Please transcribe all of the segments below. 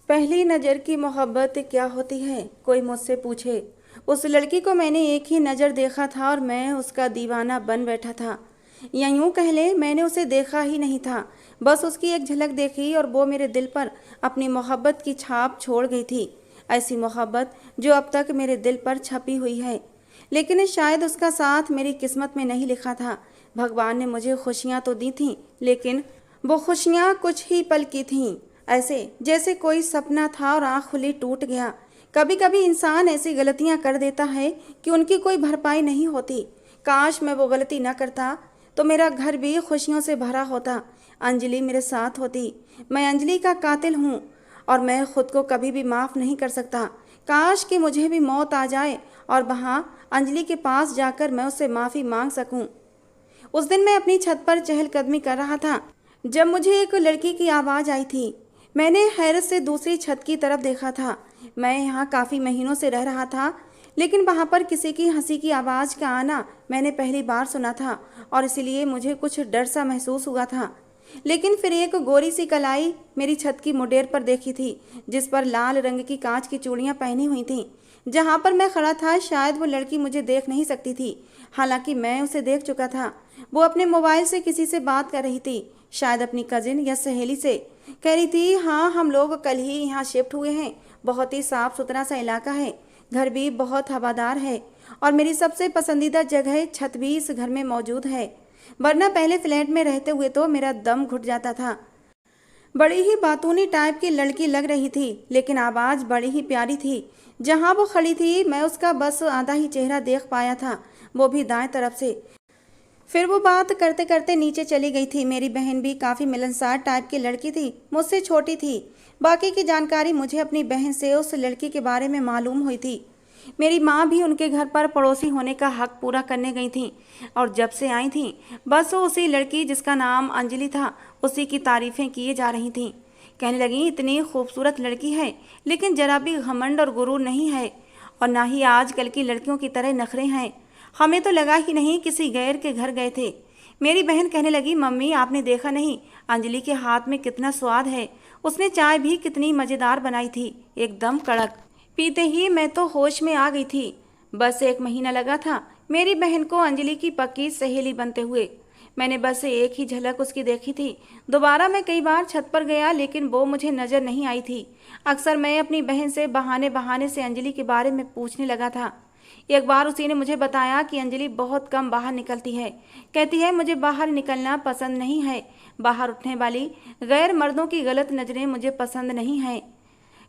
पहली नज़र की मोहब्बत क्या होती है, कोई मुझसे पूछे। उस लड़की को मैंने एक ही नज़र देखा था और मैं उसका दीवाना बन बैठा था। या यूं कह ले, मैंने उसे देखा ही नहीं था, बस उसकी एक झलक देखी और वो मेरे दिल पर अपनी मोहब्बत की छाप छोड़ गई थी। ऐसी मोहब्बत जो अब तक मेरे दिल पर छपी हुई है, लेकिन शायद उसका साथ मेरी किस्मत में नहीं लिखा था। भगवान ने मुझे खुशियाँ तो दी थीं, लेकिन वो खुशियाँ कुछ ही पल की थीं, ऐसे जैसे कोई सपना था और आँख खुली टूट गया। कभी कभी इंसान ऐसी गलतियाँ कर देता है कि उनकी कोई भरपाई नहीं होती। काश मैं वो गलती न करता तो मेरा घर भी खुशियों से भरा होता। अंजलि मेरे साथ होती। मैं अंजलि का कातिल हूँ और मैं खुद को कभी भी माफ़ नहीं कर सकता। काश कि मुझे भी मौत आ जाए और वहाँ अंजलि के पास जाकर मैं उससे माफ़ी मांग सकूं। उस दिन मैं अपनी छत पर चहलकदमी कर रहा था जब मुझे एक लड़की की आवाज़ आई थी। मैंने हैरत से दूसरी छत की तरफ देखा था। मैं यहाँ काफ़ी महीनों से रह रहा था, लेकिन वहाँ पर किसी की हंसी की आवाज़ का आना मैंने पहली बार सुना था और इसलिए मुझे कुछ डर सा महसूस हुआ था। लेकिन फिर एक गोरी सी कलाई मेरी छत की मुडेर पर देखी थी, जिस पर लाल रंग की कांच की चूड़ियाँ पहनी हुई थीं। जहाँ पर मैं खड़ा था शायद वो लड़की मुझे देख नहीं सकती थी, हालांकि मैं उसे देख चुका था। वो अपने मोबाइल से किसी से बात कर रही थी, शायद अपनी कजिन या सहेली से। कह रही थी, हाँ हम लोग कल ही यहाँ शिफ्ट हुए हैं, बहुत ही साफ सुथरा सा इलाका है, घर भी बहुत हवादार है और मेरी सबसे पसंदीदा जगह छत भी इस घर में मौजूद है, वरना पहले फ्लैट में रहते हुए तो मेरा दम घुट जाता था। बड़ी ही बातूनी टाइप की लड़की लग रही थी, लेकिन आवाज़ बड़ी ही प्यारी थी। जहाँ वो खड़ी थी मैं उसका बस आधा ही चेहरा देख पाया था, वो भी दाएं तरफ से। फिर वो बात करते करते नीचे चली गई थी। मेरी बहन भी काफ़ी मिलनसार टाइप की लड़की थी, मुझसे छोटी थी। बाकी की जानकारी मुझे अपनी बहन से उस लड़की के बारे में मालूम हुई थी। मेरी माँ भी उनके घर पर पड़ोसी होने का हक पूरा करने गई थी और जब से आई थी बस वो उसी लड़की जिसका नाम अंजलि था उसी की तारीफ़ें किए जा रही थीं। कहने लगी, इतनी खूबसूरत लड़की है लेकिन जरा भी घमंड और गुरूर नहीं है और ना ही आजकल की लड़कियों की तरह नखरे हैं। हमें तो लगा ही नहीं किसी गैर के घर गए थे। मेरी बहन कहने लगी, मम्मी आपने देखा नहीं अंजलि के हाथ में कितना स्वाद है, उसने चाय भी कितनी मज़ेदार बनाई थी, एकदम कड़क। पीते ही मैं तो होश में आ गई थी। बस एक महीना लगा था मेरी बहन को अंजलि की पक्की सहेली बनते हुए। मैंने बस एक ही झलक उसकी देखी थी। दोबारा मैं कई बार छत पर गया लेकिन वो मुझे नज़र नहीं आई थी। अक्सर मैं अपनी बहन से बहाने बहाने से अंजलि के बारे में पूछने लगा था। एक बार उसी ने मुझे बताया कि अंजलि बहुत कम बाहर निकलती है। कहती है, मुझे बाहर निकलना पसंद नहीं है, बाहर उठने वाली गैर मर्दों की गलत नज़रें मुझे पसंद नहीं हैं।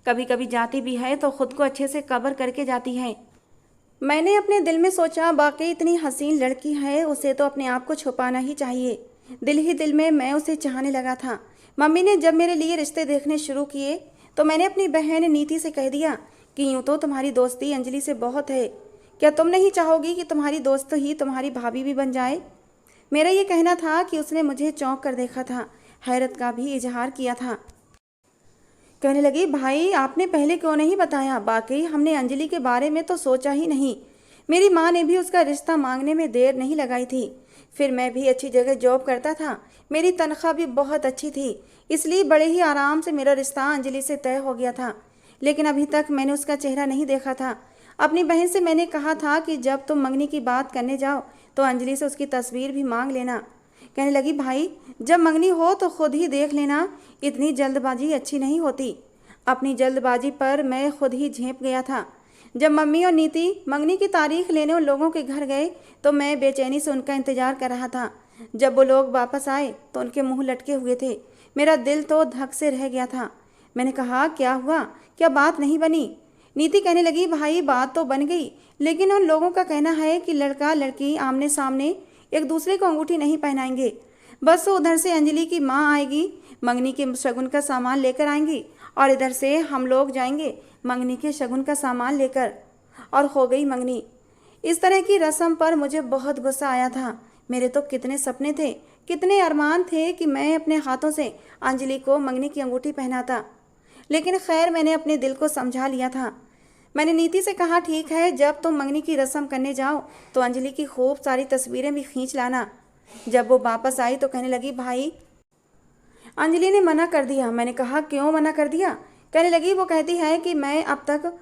कभी कभी जाती भी है तो खुद को अच्छे से कवर करके जाती है। मैंने अपने दिल में सोचा, वाकई इतनी हसीन लड़की है, उसे तो अपने आप को छुपाना ही चाहिए। दिल ही दिल में मैं उसे चाहने लगा था। मम्मी ने जब मेरे लिए रिश्ते देखने शुरू किए तो मैंने अपनी बहन नीति से कह दिया कि यूँ तो तुम्हारी दोस्ती अंजलि से बहुत है, क्या तुम नहीं चाहोगी कि तुम्हारी दोस्त ही तुम्हारी भाभी भी बन जाए। मेरा ये कहना था कि उसने मुझे चौंक कर देखा था, हैरत का भी इजहार किया था। कहने लगी, भाई आपने पहले क्यों नहीं बताया, वाकई हमने अंजलि के बारे में तो सोचा ही नहीं। मेरी माँ ने भी उसका रिश्ता मांगने में देर नहीं लगाई थी। फिर मैं भी अच्छी जगह जॉब करता था, मेरी तनख्वाह भी बहुत अच्छी थी, इसलिए बड़े ही आराम से मेरा रिश्ता अंजलि से तय हो गया था। लेकिन अभी तक मैंने उसका चेहरा नहीं देखा था। अपनी बहन से मैंने कहा था कि जब तुम मंगनी की बात करने जाओ तो अंजलि से उसकी तस्वीर भी मांग लेना। कहने लगी, भाई जब मंगनी हो तो खुद ही देख लेना, इतनी जल्दबाजी अच्छी नहीं होती। अपनी जल्दबाजी पर मैं खुद ही झेंप गया था। जब मम्मी और नीति मंगनी की तारीख लेने उन लोगों के घर गए तो मैं बेचैनी से उनका इंतजार कर रहा था। जब वो लोग वापस आए तो उनके मुंह लटके हुए थे। मेरा दिल तो धक से रह गया था। मैंने कहा, क्या हुआ, क्या बात नहीं बनी। नीति कहने लगी, भाई बात तो बन गई, लेकिन उन लोगों का कहना है कि लड़का लड़की आमने सामने एक दूसरे को अंगूठी नहीं पहनाएंगे। बस उधर से अंजलि की माँ आएगी, मंगनी के शगुन का सामान लेकर आएंगी और इधर से हम लोग जाएंगे मंगनी के शगुन का सामान लेकर, और हो गई मंगनी। इस तरह की रस्म पर मुझे बहुत गुस्सा आया था। मेरे तो कितने सपने थे, कितने अरमान थे कि मैं अपने हाथों से अंजलि को मंगनी की अंगूठी पहनाता। लेकिन खैर मैंने अपने दिल को समझा लिया था। मैंने नीति से कहा, ठीक है जब तुम मंगनी की रस्म करने जाओ तो अंजलि की खूब सारी तस्वीरें भी खींच लाना। जब वो वापस आई तो कहने लगी, भाई अंजलि ने मना कर दिया। मैंने कहा, क्यों मना कर दिया। कहने लगी, वो कहती है कि मैं अब तक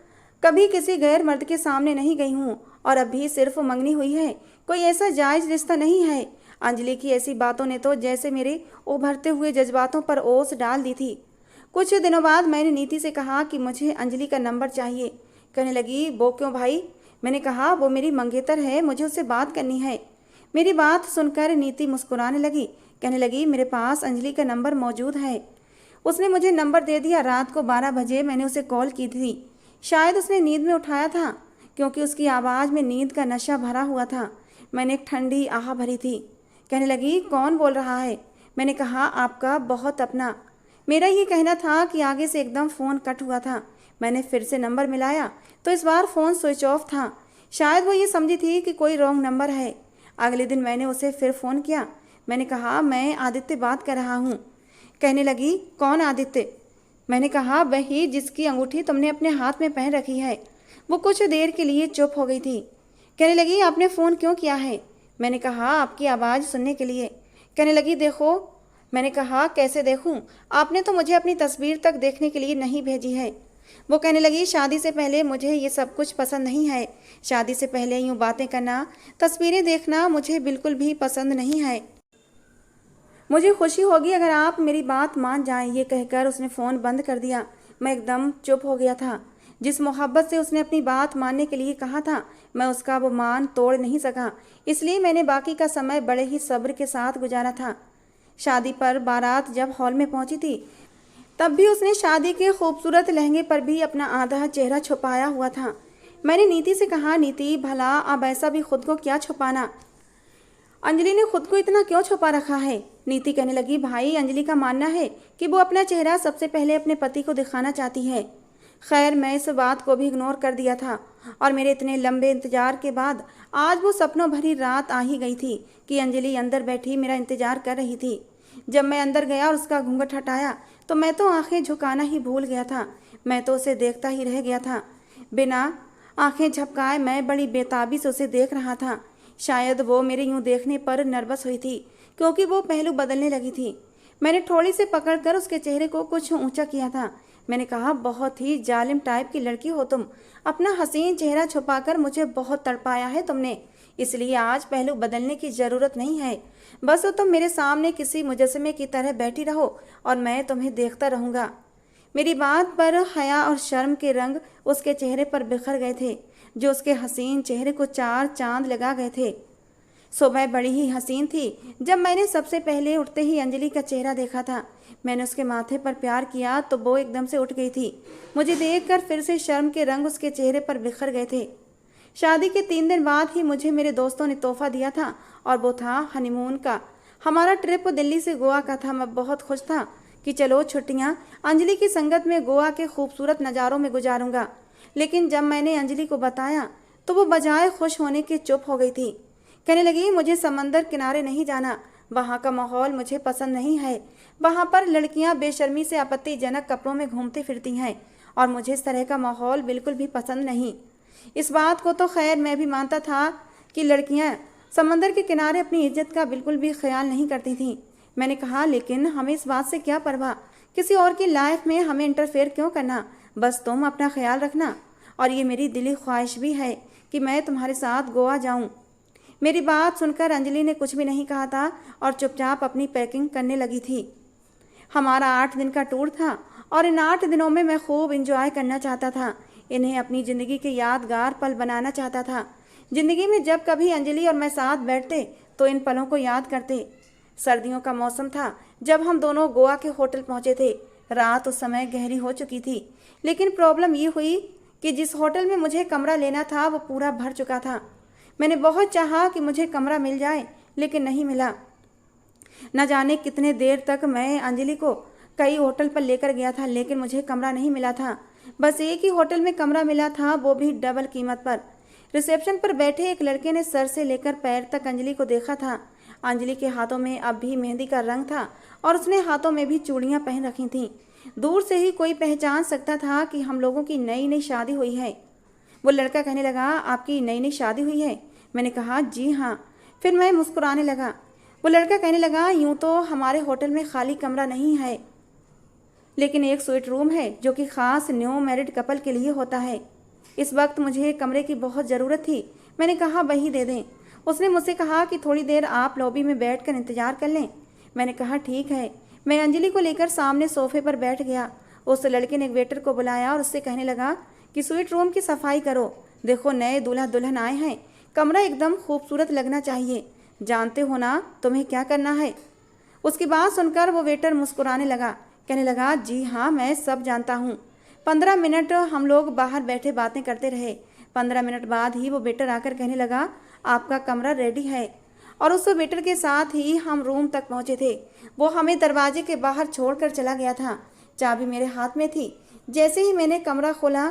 कभी किसी गैर मर्द के सामने नहीं गई हूँ और अब भी सिर्फ मंगनी हुई है, कोई ऐसा जायज़ रिश्ता नहीं है। अंजलि की ऐसी बातों ने तो जैसे मेरे उभरते हुए जज्बातों पर ओस डाल दी थी। कुछ दिनों बाद मैंने नीति से कहा कि मुझे अंजलि का नंबर चाहिए। कहने लगी, वो क्यों भाई? मैंने कहा, वो मेरी मंगेतर है, मुझे उससे बात करनी है। मेरी बात सुनकर नीति मुस्कुराने लगी। कहने लगी, मेरे पास अंजलि का नंबर मौजूद है, उसने मुझे नंबर दे दिया। रात को 12 बजे मैंने उसे कॉल की थी। शायद उसने नींद में उठाया था, क्योंकि उसकी आवाज़ में नींद का नशा भरा हुआ था। मैंने एक ठंडी आह भरी थी। कहने लगी, कौन बोल रहा है? मैंने कहा, आपका बहुत अपना। मेरा ये कहना था कि आगे से एकदम फ़ोन कट हुआ था। मैंने फिर से नंबर मिलाया तो इस बार फ़ोन स्विच ऑफ था। शायद वो ये समझी थी कि कोई रॉन्ग नंबर है। अगले दिन मैंने उसे फिर फ़ोन किया। मैंने कहा, मैं आदित्य बात कर रहा हूँ। कहने लगी, कौन आदित्य? मैंने कहा, वही जिसकी अंगूठी तुमने अपने हाथ में पहन रखी है। वो कुछ देर के लिए चुप हो गई थी। कहने लगी, आपने फ़ोन क्यों किया है? मैंने कहा, आपकी आवाज़ सुनने के लिए। कहने लगी, देखो। मैंने कहा, कैसे देखूं? आपने तो मुझे अपनी तस्वीर तक देखने के लिए नहीं भेजी है। वो कहने लगी, शादी से पहले मुझे ये सब कुछ पसंद नहीं है। शादी से पहले यूँ बातें करना, तस्वीरें देखना मुझे बिल्कुल भी पसंद नहीं है। मुझे खुशी होगी अगर आप मेरी बात मान जाएं। ये कहकर उसने फ़ोन बंद कर दिया। मैं एकदम चुप हो गया था। जिस मोहब्बत से उसने अपनी बात मानने के लिए कहा था, मैं उसका वो मान तोड़ नहीं सका। इसलिए मैंने बाकी का समय बड़े ही सब्र के साथ गुजारा था। शादी पर बारात जब हॉल में पहुंची थी, तब भी उसने शादी के खूबसूरत लहंगे पर भी अपना आधा चेहरा छुपाया हुआ था। मैंने नीति से कहा, नीति भला अब ऐसा भी खुद को क्या छुपाना? अंजलि ने खुद को इतना क्यों छुपा रखा है? नीति कहने लगी, भाई अंजलि का मानना है कि वो अपना चेहरा सबसे पहले अपने पति को दिखाना चाहती है। खैर, मैं इस बात को भी इग्नोर कर दिया था और मेरे इतने लंबे इंतजार के बाद आज वो सपनों भरी रात आ ही गई थी कि अंजलि अंदर बैठी मेरा इंतजार कर रही थी। जब मैं अंदर गया और उसका घूंघट हटाया तो मैं तो आंखें झुकाना ही भूल गया था। मैं तो उसे देखता ही रह गया था। बिना आंखें झपकाए मैं बड़ी बेताबी से उसे देख रहा था। शायद वो मेरे यूं देखने पर नर्वस हुई थी, क्योंकि वो पहलू बदलने लगी थी। मैंने थोड़ी से पकड़कर उसके चेहरे को कुछ ऊंचा किया था। मैंने कहा, बहुत ही जालिम टाइप की लड़की हो तुम। अपना हसीन चेहरा छुपाकर मुझे बहुत तड़पाया है तुमने, इसलिए आज पहलू बदलने की ज़रूरत नहीं है। बस तो तुम मेरे सामने किसी मुजस्समे की तरह बैठी रहो और मैं तुम्हें देखता रहूँगा। मेरी बात पर हया और शर्म के रंग उसके चेहरे पर बिखर गए थे, जो उसके हसीन चेहरे को 4 चांद लगा गए थे। सुबह बड़ी ही हसीन थी। जब मैंने सबसे पहले उठते ही अंजलि का चेहरा देखा था, मैंने उसके माथे पर प्यार किया तो वो एकदम से उठ गई थी। मुझे देखकर फिर से शर्म के रंग उसके चेहरे पर बिखर गए थे। शादी के 3 दिन बाद ही मुझे मेरे दोस्तों ने तोहफा दिया था और वो था हनीमून का। हमारा ट्रिप दिल्ली से गोवा का था। मैं बहुत खुश था कि चलो छुट्टियाँ अंजलि की संगत में गोवा के खूबसूरत नज़ारों में गुजारूंगा। लेकिन जब मैंने अंजलि को बताया तो वो बजाय खुश होने के चुप हो गई थी। कहने लगी, मुझे समंदर किनारे नहीं जाना, वहाँ का माहौल मुझे पसंद नहीं है। वहाँ पर लड़कियाँ बेशर्मी से आपत्तिजनक कपड़ों में घूमती फिरती हैं और मुझे इस तरह का माहौल बिल्कुल भी पसंद नहीं। इस बात को तो खैर मैं भी मानता था कि लड़कियाँ समंदर के किनारे अपनी इज्जत का बिल्कुल भी ख्याल नहीं करती थीं। मैंने कहा, लेकिन हमें इस बात से क्या परवाह, किसी और की लाइफ में हमें इंटरफेयर क्यों करना? बस तुम अपना ख्याल रखना। और ये मेरी दिली ख्वाहिश भी है कि मैं तुम्हारे साथ गोवा जाऊं। मेरी बात सुनकर अंजलि ने कुछ भी नहीं कहा था और चुपचाप अपनी पैकिंग करने लगी थी। हमारा 8 दिन का टूर था और इन 8 दिनों में मैं खूब इंजॉय करना चाहता था। इन्हें अपनी ज़िंदगी के यादगार पल बनाना चाहता था। ज़िंदगी में जब कभी अंजलि और मैं साथ बैठते तो इन पलों को याद करते। सर्दियों का मौसम था जब हम दोनों गोवा के होटल पहुंचे थे। रात उस समय गहरी हो चुकी थी, लेकिन प्रॉब्लम ये हुई कि जिस होटल में मुझे कमरा लेना था वो पूरा भर चुका था। मैंने बहुत चाहा कि मुझे कमरा मिल जाए, लेकिन नहीं मिला। न जाने कितने देर तक मैं अंजलि को कई होटल पर लेकर गया था, लेकिन मुझे कमरा नहीं मिला था। बस एक ही होटल में कमरा मिला था, वो भी डबल कीमत पर। रिसेप्शन पर बैठे एक लड़के ने सर से लेकर पैर तक अंजलि को देखा था। अंजलि के हाथों में अब भी मेहंदी का रंग था और उसने हाथों में भी चूड़ियाँ पहन रखी थीं। दूर से ही कोई पहचान सकता था कि हम लोगों की नई नई शादी हुई है। वो लड़का कहने लगा, आपकी नई नई शादी हुई है? मैंने कहा, जी हाँ। फिर मैं मुस्कुराने लगा। वो लड़का कहने लगा, यूँ तो हमारे होटल में खाली कमरा नहीं है, लेकिन एक स्वीट रूम है जो कि ख़ास न्यू मैरिड कपल के लिए होता है। इस वक्त मुझे कमरे की बहुत ज़रूरत थी। मैंने कहा वही दे दें। उसने मुझसे कहा कि थोड़ी देर आप लॉबी में बैठकर इंतज़ार कर लें। मैंने कहा ठीक है। मैं अंजलि को लेकर सामने सोफे पर बैठ गया। उस लड़के ने वेटर को बुलाया और उससे कहने लगा कि स्वीट रूम की सफाई करो। देखो नए दूल्हा दुल्हन आए हैं, कमरा एकदम खूबसूरत लगना चाहिए। जानते हो ना तुम्हें क्या करना है। उसकी बात सुनकर वो वेटर मुस्कुराने लगा, कहने लगा जी हाँ मैं सब जानता हूँ। 15 मिनट हम लोग बाहर बैठे बातें करते रहे। 15 मिनट बाद ही वो वेटर आकर कहने लगा आपका कमरा रेडी है। और उस वेटर के साथ ही हम रूम तक पहुँचे थे। वो हमें दरवाजे के बाहर छोड़कर चला गया था। चाबी मेरे हाथ में थी। जैसे ही मैंने कमरा खोला,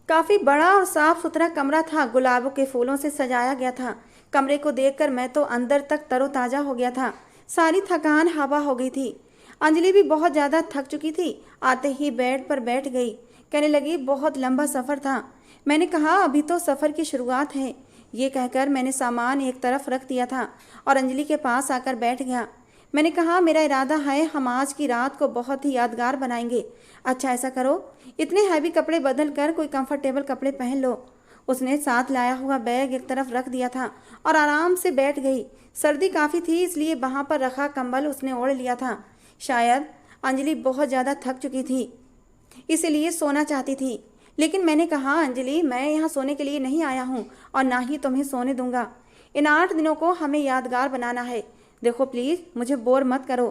काफ़ी बड़ा और साफ सुथरा कमरा था, गुलाबों के फूलों से सजाया गया था। कमरे को देखकर मैं तो अंदर तक तरोताज़ा हो गया था। सारी थकान हवा हो गई थी। अंजलि भी बहुत ज़्यादा थक चुकी थी। आते ही बेड पर बैठ गई, कहने लगी बहुत लंबा सफ़र था। मैंने कहा अभी तो सफ़र की शुरुआत है। ये कहकर मैंने सामान एक तरफ रख दिया था और अंजलि के पास आकर बैठ गया। मैंने कहा मेरा इरादा है हम आज की रात को बहुत ही यादगार बनाएंगे। अच्छा ऐसा करो, इतने हैवी कपड़े बदल कर कोई कंफर्टेबल कपड़े पहन लो। उसने साथ लाया हुआ बैग एक तरफ रख दिया था और आराम से बैठ गई। सर्दी काफ़ी थी इसलिए वहाँ पर रखा कंबल उसने ओढ़ लिया था। शायद अंजलि बहुत ज़्यादा थक चुकी थी, इसलिए सोना चाहती थी। लेकिन मैंने कहा अंजलि मैं यहाँ सोने के लिए नहीं आया हूँ और ना ही तुम्हें सोने दूंगा। इन 8 दिनों को हमें यादगार बनाना है। देखो प्लीज़ मुझे बोर मत करो।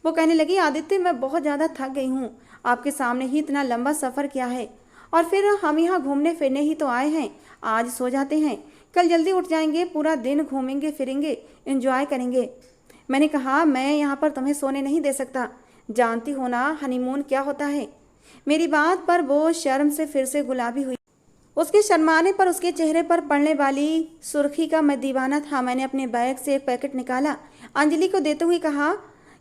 वो कहने लगी आदित्य मैं बहुत ज़्यादा थक गई हूँ। आपके सामने ही इतना लंबा सफ़र किया है और फिर हम यहाँ घूमने फिरने ही तो आए हैं। आज सो जाते हैं, कल जल्दी उठ जाएंगे, पूरा दिन घूमेंगे फिरेंगे, एंजॉय करेंगे। मैंने कहा मैं यहाँ पर तुम्हें सोने नहीं दे सकता। जानती हो ना हनीमून क्या होता है। मेरी बात पर वो शर्म से फिर से गुलाबी हुई। उसके शर्माने पर उसके चेहरे पर पड़ने वाली सुर्खी का मैं दीवाना था। मैंने अपने बैग से एक पैकेट निकाला, अंजलि को देते हुए कहा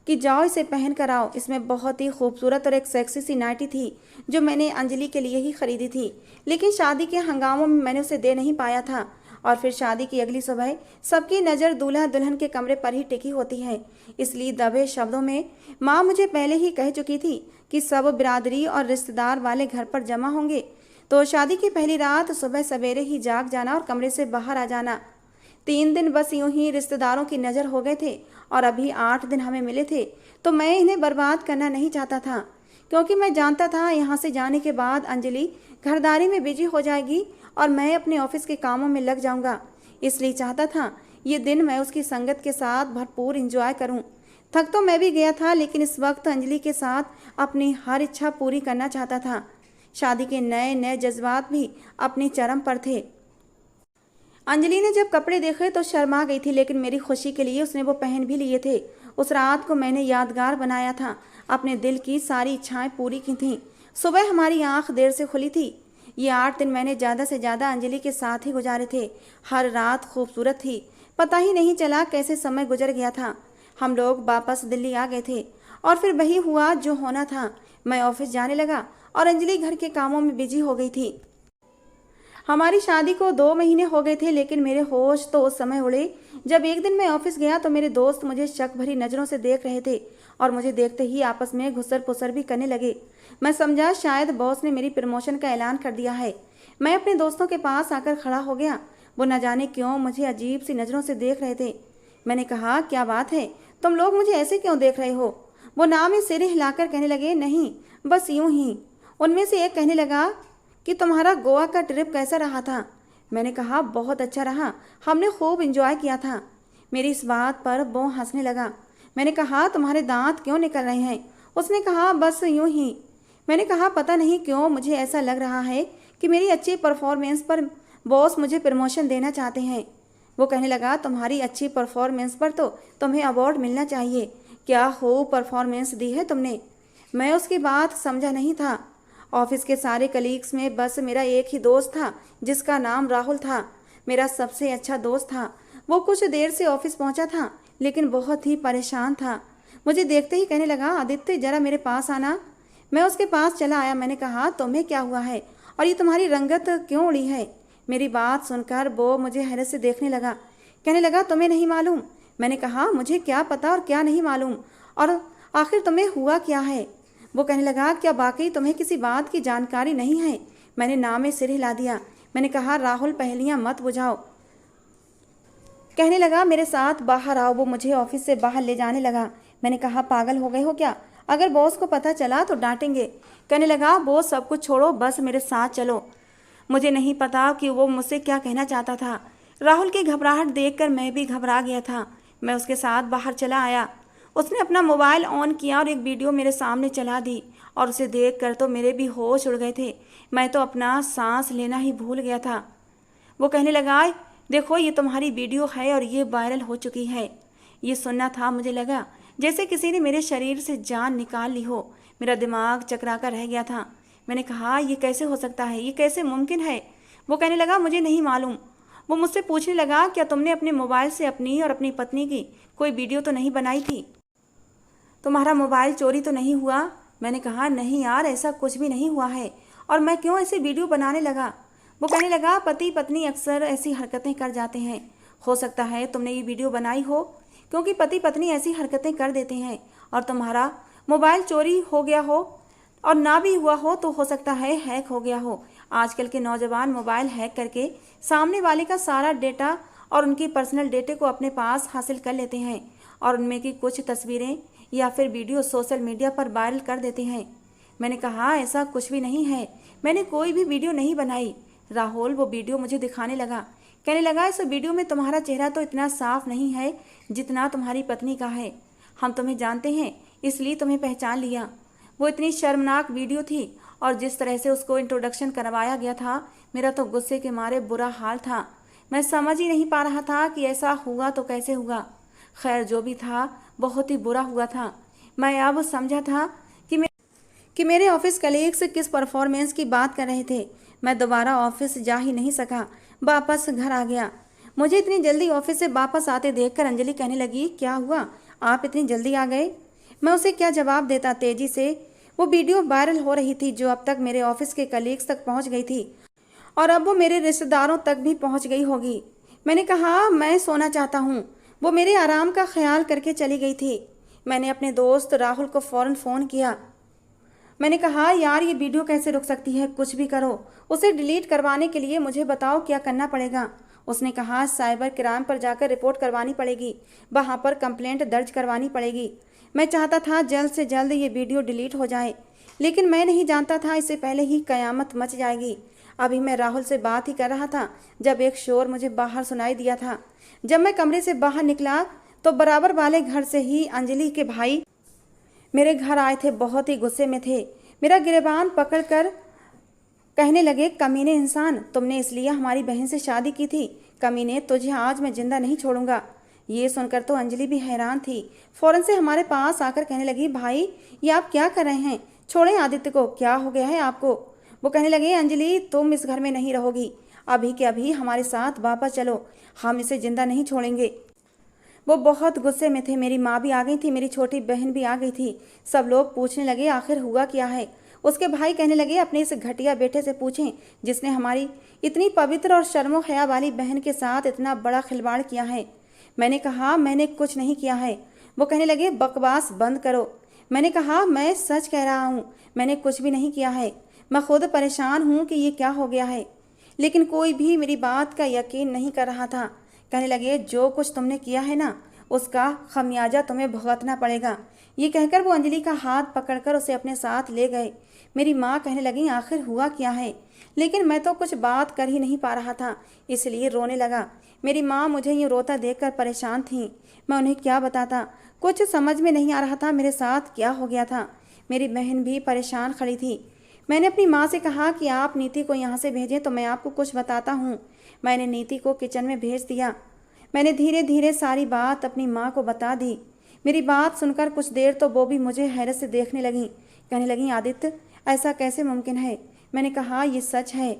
कि जाओ इसे पहन कर आओ। इसमें बहुत ही खूबसूरत और एक सेक्सी सी नाइटी थी जो मैंने अंजलि के लिए ही खरीदी थी, लेकिन शादी के हंगामों में मैंने उसे दे नहीं पाया था। और फिर शादी की अगली सुबह सबकी नज़र दूल्हा दुल्हन के कमरे पर ही टिकी होती है, इसलिए दबे शब्दों में माँ मुझे पहले ही कह चुकी थी कि सब बिरादरी और रिश्तेदार वाले घर पर जमा होंगे, तो शादी की पहली रात सुबह सवेरे ही जाग जाना और कमरे से बाहर आ जाना। 3 दिन बस यूं ही रिश्तेदारों की नज़र हो गए थे और अभी 8 दिन हमें मिले थे, तो मैं इन्हें बर्बाद करना नहीं चाहता था, क्योंकि मैं जानता था यहाँ से जाने के बाद अंजलि घरदारी में बिजी हो जाएगी और मैं अपने ऑफिस के कामों में लग जाऊंगा। इसलिए चाहता था ये दिन मैं उसकी संगत के साथ भरपूर इंजॉय करूं। थक तो मैं भी गया था, लेकिन इस वक्त अंजलि के साथ अपनी हर इच्छा पूरी करना चाहता था। शादी के नए नए जज्बात भी अपनी चरम पर थे। अंजलि ने जब कपड़े देखे तो शर्मा गई थी, लेकिन मेरी खुशी के लिए उसने वो पहन भी लिए थे। उस रात को मैंने यादगार बनाया था, अपने दिल की सारी इच्छाएं पूरी की थीं। सुबह हमारी आंख देर से खुली थी। ये 8 दिन मैंने ज़्यादा से ज़्यादा अंजलि के साथ ही गुजारे थे। हर रात खूबसूरत थी, पता ही नहीं चला कैसे समय गुजर गया था। हम लोग वापस दिल्ली आ गए थे और फिर वही हुआ जो होना था। मैं ऑफिस जाने लगा और अंजलि घर के कामों में बिजी हो गई थी। हमारी शादी को 2 महीने हो गए थे, लेकिन मेरे होश तो उस समय उड़े जब एक दिन मैं ऑफिस गया तो मेरे दोस्त मुझे शक भरी नज़रों से देख रहे थे और मुझे देखते ही आपस में घुसर पुसर भी करने लगे। मैं समझा शायद बॉस ने मेरी प्रमोशन का ऐलान कर दिया है। मैं अपने दोस्तों के पास आकर खड़ा हो गया। वो न जाने क्यों मुझे अजीब सी नज़रों से देख रहे थे। मैंने कहा क्या बात है, तुम लोग मुझे ऐसे क्यों देख रहे हो। वो ना में सिर हिलाकर कहने लगे नहीं बस यूं ही। उनमें से एक कहने लगा कि तुम्हारा गोवा का ट्रिप कैसा रहा था। मैंने कहा बहुत अच्छा रहा, हमने खूब इंजॉय किया था। मेरी इस बात पर वो हंसने लगा। मैंने कहा तुम्हारे दांत क्यों निकल रहे हैं। उसने कहा बस यूं ही। मैंने कहा पता नहीं क्यों मुझे ऐसा लग रहा है कि मेरी अच्छी परफॉर्मेंस पर बॉस मुझे प्रमोशन देना चाहते हैं। वो कहने लगा तुम्हारी अच्छी परफॉर्मेंस पर तो तुम्हें अवार्ड मिलना चाहिए, क्या खूब परफॉर्मेंस दी है तुमने। मैं उसकी बात समझा नहीं था। ऑफिस के सारे कलीग्स में बस मेरा एक ही दोस्त था जिसका नाम राहुल था। मेरा सबसे अच्छा दोस्त था। वो कुछ देर से ऑफिस पहुंचा था, लेकिन बहुत ही परेशान था। मुझे देखते ही कहने लगा आदित्य जरा मेरे पास आना। मैं उसके पास चला आया। मैंने कहा तुम्हें क्या हुआ है और ये तुम्हारी रंगत क्यों उड़ी है। मेरी बात सुनकर वो मुझे हैरत से देखने लगा, कहने लगा तुम्हें नहीं मालूम। मैंने कहा मुझे क्या पता और क्या नहीं मालूम, और आखिर तुम्हें हुआ क्या है। वो कहने लगा, क्या वाकई तुम्हें किसी बात की जानकारी नहीं है? मैंने ना में सिर हिला दिया। मैंने कहा, राहुल पहेलियां मत बुझाओ। कहने लगा, मेरे साथ बाहर आओ। वो मुझे ऑफिस से बाहर ले जाने लगा। मैंने कहा, पागल हो गए हो क्या? अगर बॉस को पता चला तो डांटेंगे। कहने लगा, बॉस सब कुछ छोड़ो, बस मेरे साथ चलो। मुझे नहीं पता कि वो मुझसे क्या कहना चाहता था। राहुल की घबराहट देखकर मैं भी घबरा गया था। मैं उसके साथ बाहर चला आया। उसने अपना मोबाइल ऑन किया और एक वीडियो मेरे सामने चला दी और उसे देखकर तो मेरे भी होश उड़ गए थे। मैं तो अपना सांस लेना ही भूल गया था। वो कहने लगा, देखो ये तुम्हारी वीडियो है और ये वायरल हो चुकी है। ये सुनना था, मुझे लगा जैसे किसी ने मेरे शरीर से जान निकाल ली हो। मेरा दिमाग चकरा कर रह गया था। मैंने कहा, ये कैसे हो सकता है? ये कैसे मुमकिन है? वो कहने लगा, मुझे नहीं मालूम। वो मुझसे पूछने लगा, क्या तुमने अपने मोबाइल से अपनी और अपनी पत्नी की कोई वीडियो तो नहीं बनाई थी? तुम्हारा मोबाइल चोरी तो नहीं हुआ? मैंने कहा, नहीं यार, ऐसा कुछ भी नहीं हुआ है। और मैं क्यों ऐसे वीडियो बनाने लगा? वो कहने लगा, पति पत्नी अक्सर ऐसी हरकतें कर जाते हैं। हो सकता है तुमने ये वीडियो बनाई हो क्योंकि पति पत्नी ऐसी हरकतें कर देते हैं और तुम्हारा मोबाइल चोरी हो गया हो, और ना भी हुआ हो तो हो सकता है हैक हो गया हो। आजकल के नौजवान मोबाइल हैक करके सामने वाले का सारा डेटा और उनकी पर्सनल डेटा को अपने पास हासिल कर लेते हैं और उनमें की कुछ तस्वीरें या फिर वीडियो सोशल मीडिया पर वायरल कर देते हैं। मैंने कहा, ऐसा कुछ भी नहीं है, मैंने कोई भी वीडियो नहीं बनाई। राहुल वो वीडियो मुझे दिखाने लगा। कहने लगा, इस वीडियो में तुम्हारा चेहरा तो इतना साफ नहीं है जितना तुम्हारी पत्नी का है। हम तुम्हें जानते हैं इसलिए तुम्हें पहचान लिया। वो इतनी शर्मनाक वीडियो थी और जिस तरह से उसको इंट्रोडक्शन करवाया गया था, मेरा तो गुस्से के मारे बुरा हाल था। मैं समझ ही नहीं पा रहा था कि ऐसा हुआ तो कैसे हुआ। खैर जो भी था बहुत ही बुरा हुआ था। मैं अब समझा था कि मेरे ऑफिस कलीग्स किस परफॉर्मेंस की बात कर रहे थे। मैं दोबारा ऑफिस जा ही नहीं सका, वापस घर आ गया। मुझे इतनी जल्दी ऑफिस से वापस आते देखकर अंजलि कहने लगी, क्या हुआ, आप इतनी जल्दी आ गए? मैं उसे क्या जवाब देता। तेजी से वो वीडियो वायरल हो रही थी जो अब तक मेरे ऑफिस के कलीग्स तक पहुंच गई थी और अब वो मेरे रिश्तेदारों तक भी पहुंच गई होगी। मैंने कहा, मैं सोना चाहता हूँ। वो मेरे आराम का ख्याल करके चली गई थी। मैंने अपने दोस्त राहुल को फ़ौरन फ़ोन किया। मैंने कहा, यार ये वीडियो कैसे रुक सकती है? कुछ भी करो, उसे डिलीट करवाने के लिए मुझे बताओ क्या करना पड़ेगा। उसने कहा, साइबर क्राइम पर जाकर रिपोर्ट करवानी पड़ेगी, वहाँ पर कंप्लेंट दर्ज करवानी पड़ेगी। मैं चाहता था जल्द से जल्द ये वीडियो डिलीट हो जाए, लेकिन मैं नहीं जानता था इससे पहले ही कयामत मच जाएगी। अभी मैं राहुल से बात ही कर रहा था जब एक शोर मुझे बाहर सुनाई दिया था। जब मैं कमरे से बाहर निकला तो बराबर वाले घर से ही अंजलि के भाई मेरे घर आए थे। बहुत ही गुस्से में थे। मेरा गिरबान पकड़कर कहने लगे, कमीने इंसान, तुमने इसलिए हमारी बहन से शादी की थी? कमीने, तुझे आज मैं जिंदा नहीं छोड़ूंगा। ये सुनकर तो अंजलि भी हैरान थी। फौरन से हमारे पास आकर कहने लगी, भाई ये आप क्या कर रहे हैं? छोड़ें आदित्य को, क्या हो गया है आपको? वो कहने लगे, अंजलि तुम इस घर में नहीं रहोगी, अभी के अभी हमारे साथ वापस चलो, हम इसे जिंदा नहीं छोड़ेंगे। वो बहुत गुस्से में थे। मेरी माँ भी आ गई थी, मेरी छोटी बहन भी आ गई थी। सब लोग पूछने लगे, आखिर हुआ क्या है? उसके भाई कहने लगे, अपने इस घटिया बेटे से पूछें जिसने हमारी इतनी पवित्र और शर्मो हया वाली बहन के साथ इतना बड़ा खिलवाड़ किया है। मैंने कहा, मैंने कुछ नहीं किया है। वो कहने लगे, बकवास बंद करो। मैंने कहा, मैं सच कह रहा हूँ, मैंने कुछ भी नहीं किया है। मैं खुद परेशान हूँ कि ये क्या हो गया है, लेकिन कोई भी मेरी बात का यकीन नहीं कर रहा था। कहने लगे, जो कुछ तुमने किया है ना, उसका खमियाजा तुम्हें भुगतना पड़ेगा। ये कहकर वो अंजलि का हाथ पकड़कर उसे अपने साथ ले गए। मेरी माँ कहने लगी, आखिर हुआ क्या है? लेकिन मैं तो कुछ बात कर ही नहीं पा रहा था, इसलिए रोने लगा। मेरी माँ मुझे यूँ रोता देखकर परेशान थी। मैं उन्हें क्या बताता, कुछ समझ में नहीं आ रहा था मेरे साथ क्या हो गया था। मेरी बहन भी परेशान खड़ी थी। मैंने अपनी माँ से कहा कि आप नीति को यहाँ से भेजें तो मैं आपको कुछ बताता हूँ। मैंने नीति को किचन में भेज दिया। मैंने धीरे धीरे सारी बात अपनी माँ को बता दी। मेरी बात सुनकर कुछ देर तो वो भी मुझे हैरत से देखने लगी। कहने लगी, आदित्य ऐसा कैसे मुमकिन है? मैंने कहा, ये सच है।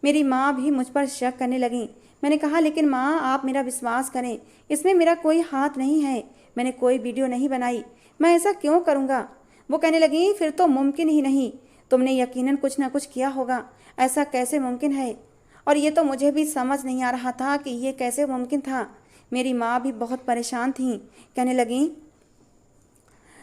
मेरी माँ भी मुझ पर शक करने लगी। मैंने कहा, लेकिन माँ आप मेरा विश्वास करें, इसमें मेरा कोई हाथ नहीं है, मैंने कोई वीडियो नहीं बनाई, मैं ऐसा क्यों करूँगा? वो कहने लगी, फिर तो मुमकिन ही नहीं, तुमने यकीनन कुछ ना कुछ किया होगा, ऐसा कैसे मुमकिन है? और ये तो मुझे भी समझ नहीं आ रहा था कि ये कैसे मुमकिन था। मेरी माँ भी बहुत परेशान थी। कहने लगी,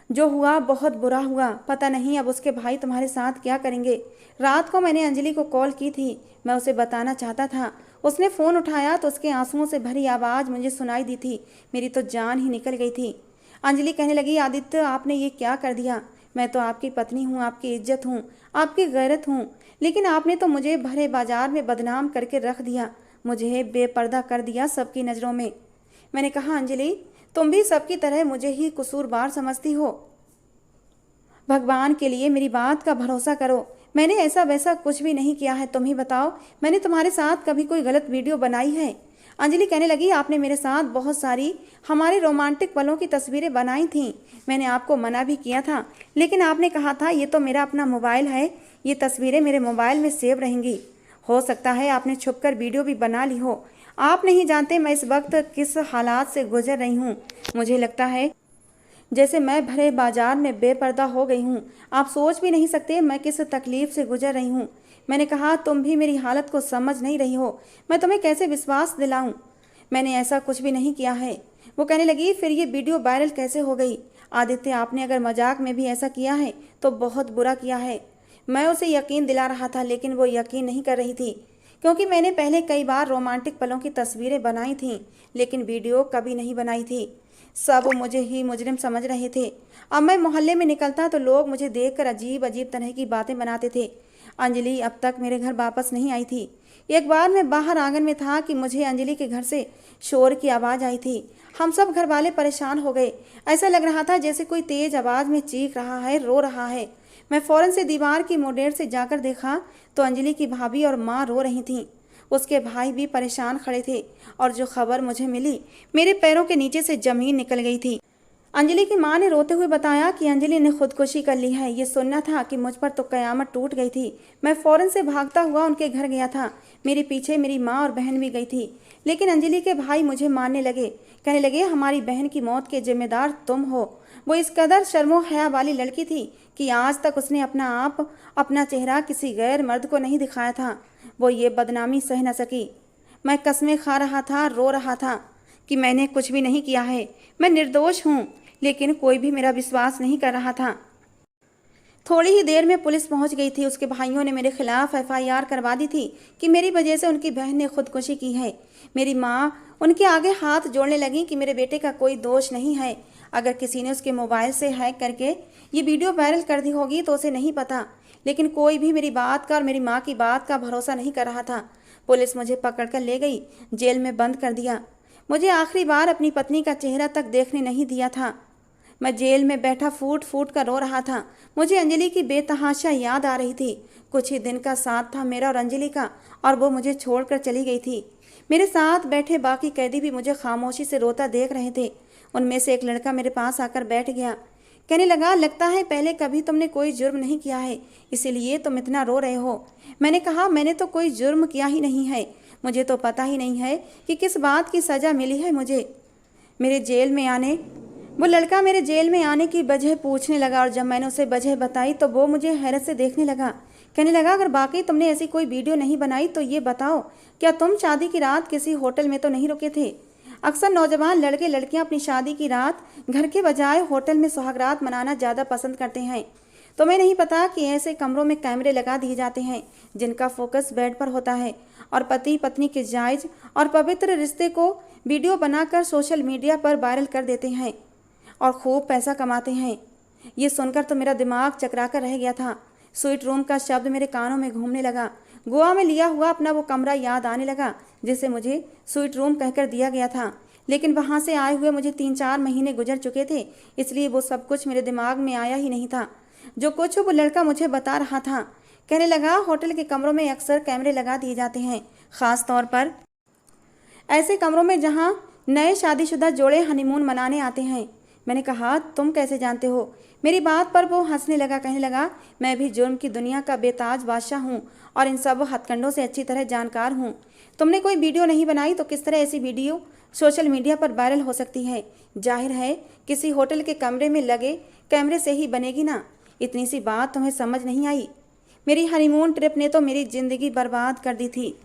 जो हुआ बहुत बुरा हुआ। पता नहीं अब उसके भाई तुम्हारे साथ क्या करेंगे। रात को मैंने अंजलि को कॉल की थी, मैं उसे बताना चाहता था। उसने फ़ोन उठाया तो उसके आंसुओं से भरी आवाज़ मुझे सुनाई दी थी। मेरी तो जान ही निकल गई थी। अंजलि कहने लगी, आदित्य आपने ये क्या कर दिया। मैं तो आपकी पत्नी हूँ, आपकी इज्जत हूँ, आपकी गैरत हूँ, लेकिन आपने तो मुझे भरे बाजार में बदनाम करके रख दिया, मुझे बेपर्दा कर दिया सबकी नज़रों में। मैंने कहा, अंजलि तुम भी सबकी तरह मुझे ही कसूरवार समझती हो। भगवान के लिए मेरी बात का भरोसा करो, मैंने ऐसा वैसा कुछ भी नहीं किया है। तुम ही बताओ, मैंने तुम्हारे साथ कभी कोई गलत वीडियो बनाई है। अंजलि कहने लगी, आपने मेरे साथ बहुत सारी हमारे रोमांटिक पलों की तस्वीरें बनाई थीं। मैंने आपको मना भी किया था, लेकिन आपने कहा था ये तो मेरा अपना मोबाइल है, ये तस्वीरें मेरे मोबाइल में सेव रहेंगी। हो सकता है आपने छुपकर वीडियो भी बना ली हो। आप नहीं जानते मैं इस वक्त किस हालात से गुजर रही हूँ। मुझे लगता है जैसे मैं भरे बाजार में बेपर्दा हो गई हूँ। आप सोच भी नहीं सकते मैं किस तकलीफ से गुजर रही हूँ। मैंने कहा, तुम भी मेरी हालत को समझ नहीं रही हो, मैं तुम्हें कैसे विश्वास दिलाऊं। मैंने ऐसा कुछ भी नहीं किया है। वो कहने लगी, फिर ये वीडियो वायरल कैसे हो गई। आदित्य आपने अगर मजाक में भी ऐसा किया है तो बहुत बुरा किया है। मैं उसे यकीन दिला रहा था, लेकिन वो यकीन नहीं कर रही थी, क्योंकि मैंने पहले कई बार रोमांटिक पलों की तस्वीरें बनाई थीं, लेकिन वीडियो कभी नहीं बनाई थी। सब मुझे ही मुजरिम समझ रहे थे। अब मैं मोहल्ले में निकलता तो लोग मुझे देखकर अजीब अजीब तरह की बातें बनाते थे। अंजलि अब तक मेरे घर वापस नहीं आई थी। एक बार मैं बाहर आंगन में था कि मुझे अंजलि के घर से शोर की आवाज़ आई थी। हम सब घर वाले परेशान हो गए। ऐसा लग रहा था जैसे कोई तेज आवाज़ में चीख रहा है, रो रहा है। मैं फौरन से दीवार की मुडेर से जाकर देखा तो अंजलि की भाभी और माँ रो रही थीं। उसके भाई भी परेशान खड़े थे, और जो खबर मुझे मिली, मेरे पैरों के नीचे से ज़मीन निकल गई थी। अंजलि की मां ने रोते हुए बताया कि अंजलि ने खुदकुशी कर ली है। ये सुनना था कि मुझ पर तो कयामत टूट गई थी। मैं फौरन से भागता हुआ उनके घर गया था। मेरे पीछे मेरी माँ और बहन भी गई थी, लेकिन अंजलि के भाई मुझे मारने लगे। कहने लगे, हमारी बहन की मौत के जिम्मेदार तुम हो। वो इस कदर शर्मो हया वाली लड़की थी कि आज तक उसने अपना चेहरा किसी गैर मर्द को नहीं दिखाया था। वो ये बदनामी सह न सकी। मैं कस्में खा रहा था, रो रहा था कि मैंने कुछ भी नहीं किया है, मैं निर्दोष हूँ, लेकिन कोई भी मेरा विश्वास नहीं कर रहा था। थोड़ी ही देर में पुलिस पहुंच गई थी। उसके भाइयों ने मेरे खिलाफ एफआईआर करवा दी थी कि मेरी वजह से उनकी बहन ने खुदकुशी की है। मेरी माँ उनके आगे हाथ जोड़ने लगी कि मेरे बेटे का कोई दोष नहीं है। अगर किसी ने उसके मोबाइल से हैक करके ये वीडियो वायरल कर दी होगी तो उसे नहीं पता, लेकिन कोई भी मेरी बात का और मेरी माँ की बात का भरोसा नहीं कर रहा था। पुलिस मुझे पकड़ कर ले गई, जेल में बंद कर दिया। मुझे आखिरी बार अपनी पत्नी का चेहरा तक देखने नहीं दिया था। मैं जेल में बैठा फूट फूट कर रो रहा था। मुझे अंजलि की बेतहाशा याद आ रही थी। कुछ ही दिन का साथ था मेरा और अंजलि का, और वो मुझे छोड़कर चली गई थी। मेरे साथ बैठे बाकी कैदी भी मुझे खामोशी से रोता देख रहे थे। उनमें से एक लड़का मेरे पास आकर बैठ गया। कहने लगा, लगता है पहले कभी तुमने कोई जुर्म नहीं किया है, इसीलिए तुम इतना रो रहे हो। मैंने कहा, मैंने तो कोई जुर्म किया ही नहीं है, मुझे तो पता ही नहीं है कि किस बात की सज़ा मिली है मुझे। वो लड़का मेरे जेल में आने की वजह पूछने लगा, और जब मैंने उसे वजह बताई तो वो मुझे हैरत से देखने लगा। कहने लगा, अगर बाकी तुमने ऐसी कोई वीडियो नहीं बनाई तो ये बताओ, क्या तुम शादी की रात किसी होटल में तो नहीं रुके थे। अक्सर नौजवान लड़के लड़कियां अपनी शादी की रात घर के बजाय होटल में सुहागरात मनाना ज़्यादा पसंद करते हैं। तुम्हें नहीं पता कि ऐसे कमरों में कैमरे लगा दिए जाते हैं जिनका फोकस बेड पर होता है, और पति पत्नी के जायज और पवित्र रिश्ते को वीडियो बनाकर सोशल मीडिया पर वायरल कर देते हैं और खूब पैसा कमाते हैं। ये सुनकर तो मेरा दिमाग चकरा कर रह गया था। स्वीट रूम का शब्द मेरे कानों में घूमने लगा। गोवा में लिया हुआ अपना वो कमरा याद आने लगा जिसे मुझे स्वीट रूम कहकर दिया गया था, लेकिन वहाँ से आए हुए मुझे 3-4 महीने गुजर चुके थे, इसलिए वो सब कुछ मेरे दिमाग में आया ही नहीं था। जो कुछ वो लड़का मुझे बता रहा था। कहने लगा, होटल के कमरों में अक्सर कैमरे लगा दिए जाते हैं, ख़ास तौर पर ऐसे कमरों में जहाँ नए शादीशुदा जोड़े हनीमून मनाने आते हैं। मैंने कहा, तुम कैसे जानते हो। मेरी बात पर वो हंसने लगा। कहने लगा, मैं भी जुर्म की दुनिया का बेताज बादशाह हूँ और इन सब हथकंडों से अच्छी तरह जानकार हूँ। तुमने कोई वीडियो नहीं बनाई तो किस तरह ऐसी वीडियो सोशल मीडिया पर वायरल हो सकती है। जाहिर है किसी होटल के कमरे में लगे कैमरे से ही बनेगी ना। इतनी सी बात तुम्हें समझ नहीं आई। मेरी हनीमून ट्रिप ने तो मेरी ज़िंदगी बर्बाद कर दी थी।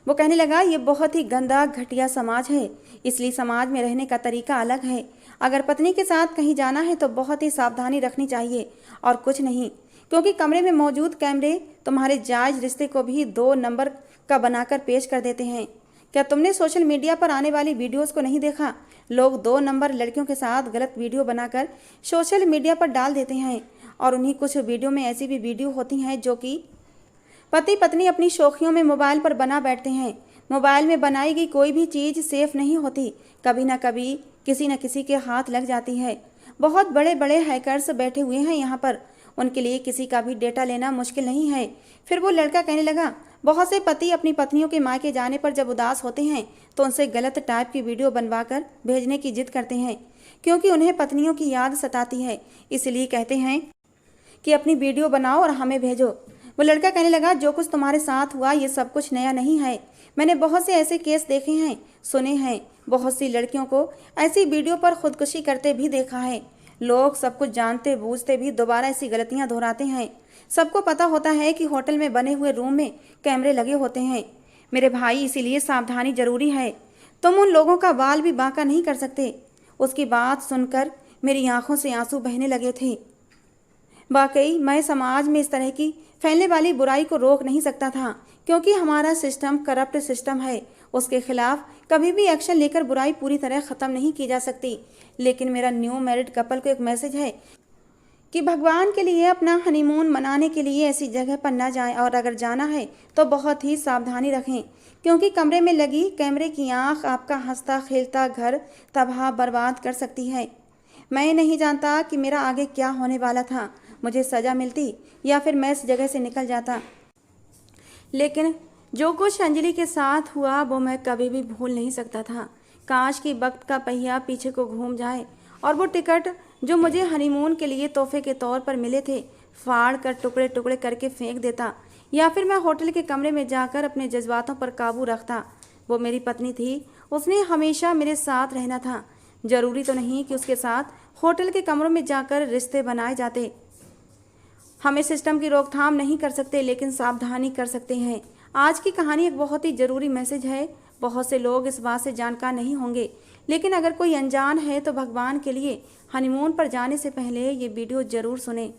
वो कहने लगा, ये बहुत ही गंदा घटिया समाज है, इसलिए समाज में रहने का तरीका अलग है। अगर पत्नी के साथ कहीं जाना है तो बहुत ही सावधानी रखनी चाहिए और कुछ नहीं, क्योंकि कमरे में मौजूद कैमरे तुम्हारे जायज रिश्ते को भी 2 नंबर का बनाकर पेश कर देते हैं। क्या तुमने सोशल मीडिया पर आने वाली वीडियोस को नहीं देखा? लोग 2 नंबर लड़कियों के साथ गलत वीडियो बनाकर सोशल मीडिया पर डाल देते हैं और उन्हीं कुछ वीडियो में ऐसी भी वीडियो होती हैं जो कि पति पत्नी अपनी शौखियों में मोबाइल पर बना बैठते हैं। मोबाइल में बनाई गई कोई भी चीज़ सेफ नहीं होती, कभी ना कभी किसी न किसी के हाथ लग जाती है। बहुत बड़े बड़े हैकर्स बैठे हुए हैं यहाँ पर, उनके लिए किसी का भी डेटा लेना मुश्किल नहीं है। फिर वो लड़का कहने लगा, बहुत से पति अपनी पत्नियों के मायके जाने पर जब उदास होते हैं तो उनसे गलत टाइप की वीडियो बनवाकर भेजने की जिद करते हैं, क्योंकि उन्हें पत्नियों की याद सताती है। इसलिए कहते हैं कि अपनी वीडियो बनाओ और हमें भेजो। वो लड़का कहने लगा, जो कुछ तुम्हारे साथ हुआ ये सब कुछ नया नहीं है। मैंने बहुत से ऐसे केस देखे हैं, सुने हैं। बहुत सी लड़कियों को ऐसी वीडियो पर खुदकुशी करते भी देखा है। लोग सब कुछ जानते बूझते भी दोबारा ऐसी गलतियां दोहराते हैं। सबको पता होता है कि होटल में बने हुए रूम में कैमरे लगे होते हैं मेरे भाई, इसीलिए सावधानी जरूरी है। तुम उन लोगों का बाल भी बांका नहीं कर सकते। उसकी बात सुनकर मेरी आंखों से आंसू बहने लगे थे। वाकई मैं समाज में इस तरह की फैलने वाली बुराई को रोक नहीं सकता था, क्योंकि हमारा सिस्टम करप्ट सिस्टम है। उसके खिलाफ कभी भी एक्शन लेकर बुराई पूरी तरह ख़त्म नहीं की जा सकती। लेकिन मेरा न्यू मैरिड कपल को एक मैसेज है कि भगवान के लिए अपना हनीमून मनाने के लिए ऐसी जगह पर न जाएं, और अगर जाना है तो बहुत ही सावधानी रखें, क्योंकि कमरे में लगी कैमरे की आंख आपका हंसता खेलता घर तबाह बर्बाद कर सकती है। मैं नहीं जानता कि मेरा आगे क्या होने वाला था, मुझे सज़ा मिलती या फिर मैं इस जगह से निकल जाता। लेकिन जो कुछ अंजलि के साथ हुआ वो मैं कभी भी भूल नहीं सकता था। काश कि वक्त का पहिया पीछे को घूम जाए और वो टिकट जो मुझे हनीमून के लिए तोहफे के तौर पर मिले थे फाड़ कर टुकड़े टुकड़े करके फेंक देता, या फिर मैं होटल के कमरे में जाकर अपने जज्बातों पर काबू रखता। वो मेरी पत्नी थी, उसने हमेशा मेरे साथ रहना था। ज़रूरी तो नहीं कि उसके साथ होटल के कमरों में जाकर रिश्ते बनाए जाते। हमें सिस्टम की रोकथाम नहीं कर सकते, लेकिन सावधानी कर सकते हैं। आज की कहानी एक बहुत ही ज़रूरी मैसेज है। बहुत से लोग इस बात से जानकार नहीं होंगे, लेकिन अगर कोई अनजान है तो भगवान के लिए हनीमून पर जाने से पहले ये वीडियो ज़रूर सुने।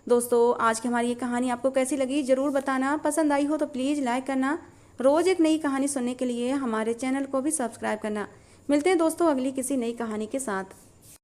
दोस्तों, आज की हमारी ये कहानी आपको कैसी लगी ज़रूर बताना। पसंद आई हो तो प्लीज़ लाइक करना। रोज़ एक नई कहानी सुनने के लिए हमारे चैनल को भी सब्सक्राइब करना। मिलते हैं दोस्तों अगली किसी नई कहानी के साथ।